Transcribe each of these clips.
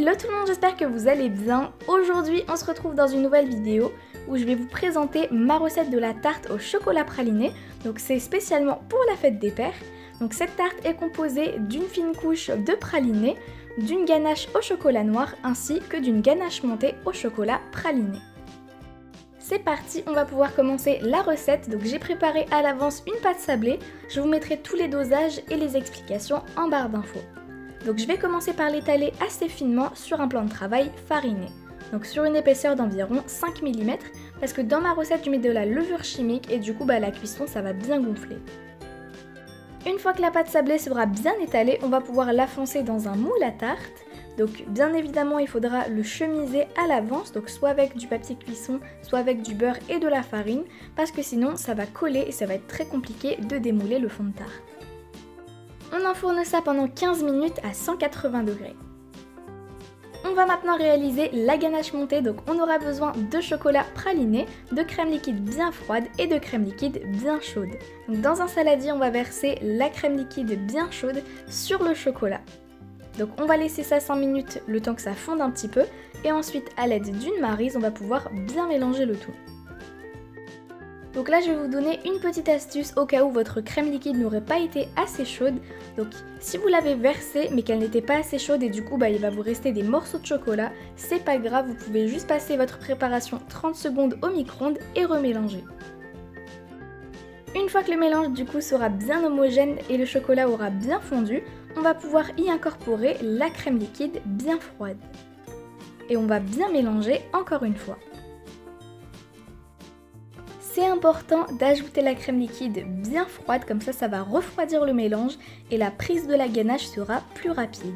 Hello tout le monde, j'espère que vous allez bien. Aujourd'hui, on se retrouve dans une nouvelle vidéo où je vais vous présenter ma recette de la tarte au chocolat praliné. Donc c'est spécialement pour la fête des pères. Donc cette tarte est composée d'une fine couche de praliné, d'une ganache au chocolat noir ainsi que d'une ganache montée au chocolat praliné. C'est parti, on va pouvoir commencer la recette. Donc j'ai préparé à l'avance une pâte sablée. Je vous mettrai tous les dosages et les explications en barre d'infos. Donc je vais commencer par l'étaler assez finement sur un plan de travail fariné. Donc sur une épaisseur d'environ 5 mm parce que dans ma recette je mets de la levure chimique et du coup la cuisson ça va bien gonfler. Une fois que la pâte sablée sera bien étalée, on va pouvoir l'enfoncer dans un moule à tarte. Donc bien évidemment il faudra le chemiser à l'avance, donc soit avec du papier cuisson, soit avec du beurre et de la farine, parce que sinon ça va coller et ça va être très compliqué de démouler le fond de tarte. On enfourne ça pendant 15 minutes à 180 degrés. On va maintenant réaliser la ganache montée, donc on aura besoin de chocolat praliné, de crème liquide bien froide et de crème liquide bien chaude. Donc dans un saladier, on va verser la crème liquide bien chaude sur le chocolat. Donc on va laisser ça 5 minutes le temps que ça fonde un petit peu et ensuite à l'aide d'une maryse, on va pouvoir bien mélanger le tout. Donc là je vais vous donner une petite astuce au cas où votre crème liquide n'aurait pas été assez chaude. Donc si vous l'avez versée mais qu'elle n'était pas assez chaude et du coup il va vous rester des morceaux de chocolat, c'est pas grave, vous pouvez juste passer votre préparation 30 secondes au micro-ondes et remélanger. Une fois que le mélange du coup sera bien homogène et le chocolat aura bien fondu, on va pouvoir y incorporer la crème liquide bien froide. Et on va bien mélanger encore une fois. C'est important d'ajouter la crème liquide bien froide, comme ça va refroidir le mélange et la prise de la ganache sera plus rapide.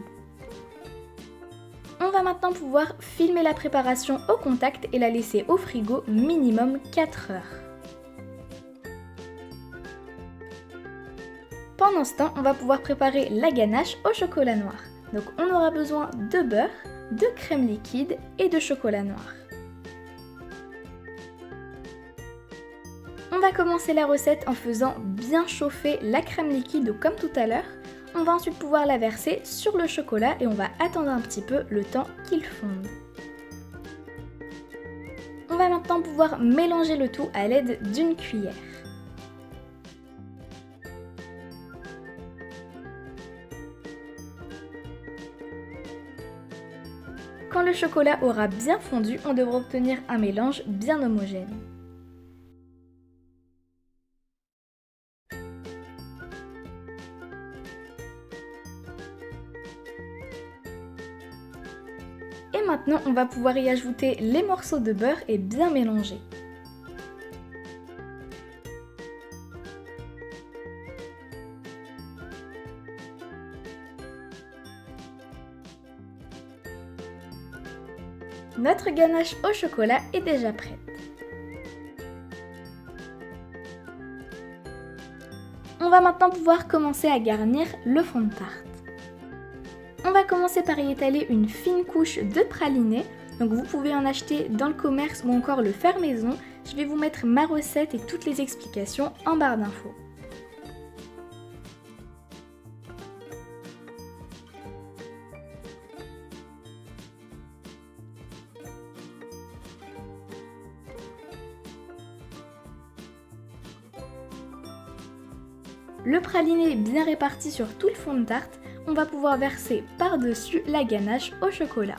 On va maintenant pouvoir filmer la préparation au contact et la laisser au frigo minimum 4 heures. Pendant ce temps, on va pouvoir préparer la ganache au chocolat noir. Donc on aura besoin de beurre, de crème liquide et de chocolat noir. On va commencer la recette en faisant bien chauffer la crème liquide comme tout à l'heure. On va ensuite pouvoir la verser sur le chocolat et on va attendre un petit peu le temps qu'il fonde. On va maintenant pouvoir mélanger le tout à l'aide d'une cuillère. Quand le chocolat aura bien fondu, on devra obtenir un mélange bien homogène. Et maintenant, on va pouvoir y ajouter les morceaux de beurre et bien mélanger. Notre ganache au chocolat est déjà prête. On va maintenant pouvoir commencer à garnir le fond de tarte. On va commencer par y étaler une fine couche de praliné. Donc vous pouvez en acheter dans le commerce ou encore le faire maison. Je vais vous mettre ma recette et toutes les explications en barre d'infos. Le praliné bien réparti sur tout le fond de tarte, on va pouvoir verser par-dessus la ganache au chocolat.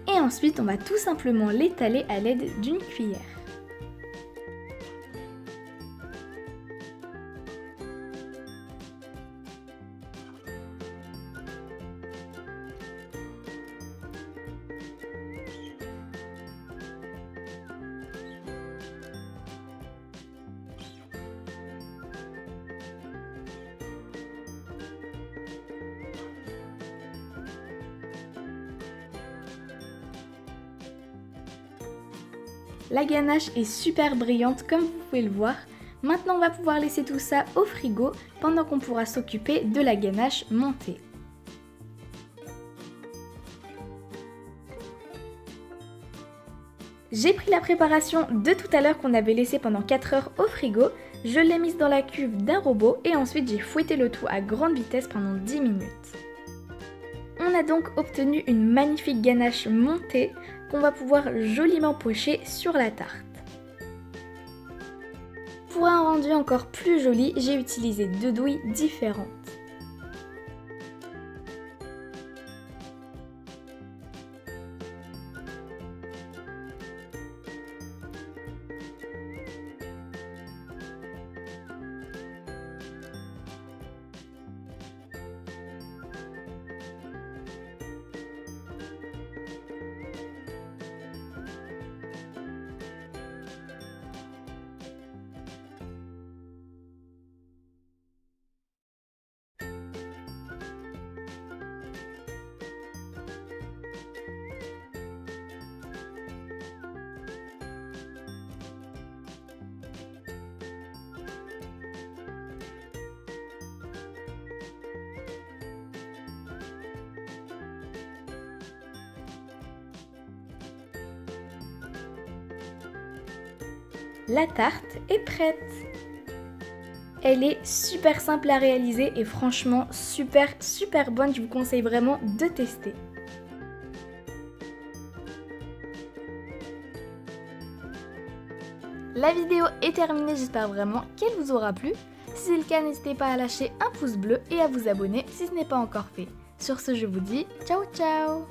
Et ensuite, on va tout simplement l'étaler à l'aide d'une cuillère. La ganache est super brillante comme vous pouvez le voir. Maintenant on va pouvoir laisser tout ça au frigo pendant qu'on pourra s'occuper de la ganache montée. J'ai pris la préparation de tout à l'heure qu'on avait laissé pendant 4 heures au frigo, je l'ai mise dans la cuve d'un robot et ensuite j'ai fouetté le tout à grande vitesse pendant 10 minutes. On a donc obtenu une magnifique ganache montée qu'on va pouvoir joliment pocher sur la tarte. Pour un rendu encore plus joli, j'ai utilisé 2 douilles différentes. La tarte est prête! Elle est super simple à réaliser et franchement super bonne, je vous conseille vraiment de tester. La vidéo est terminée, j'espère vraiment qu'elle vous aura plu. Si c'est le cas, n'hésitez pas à lâcher un pouce bleu et à vous abonner si ce n'est pas encore fait. Sur ce, je vous dis ciao ciao!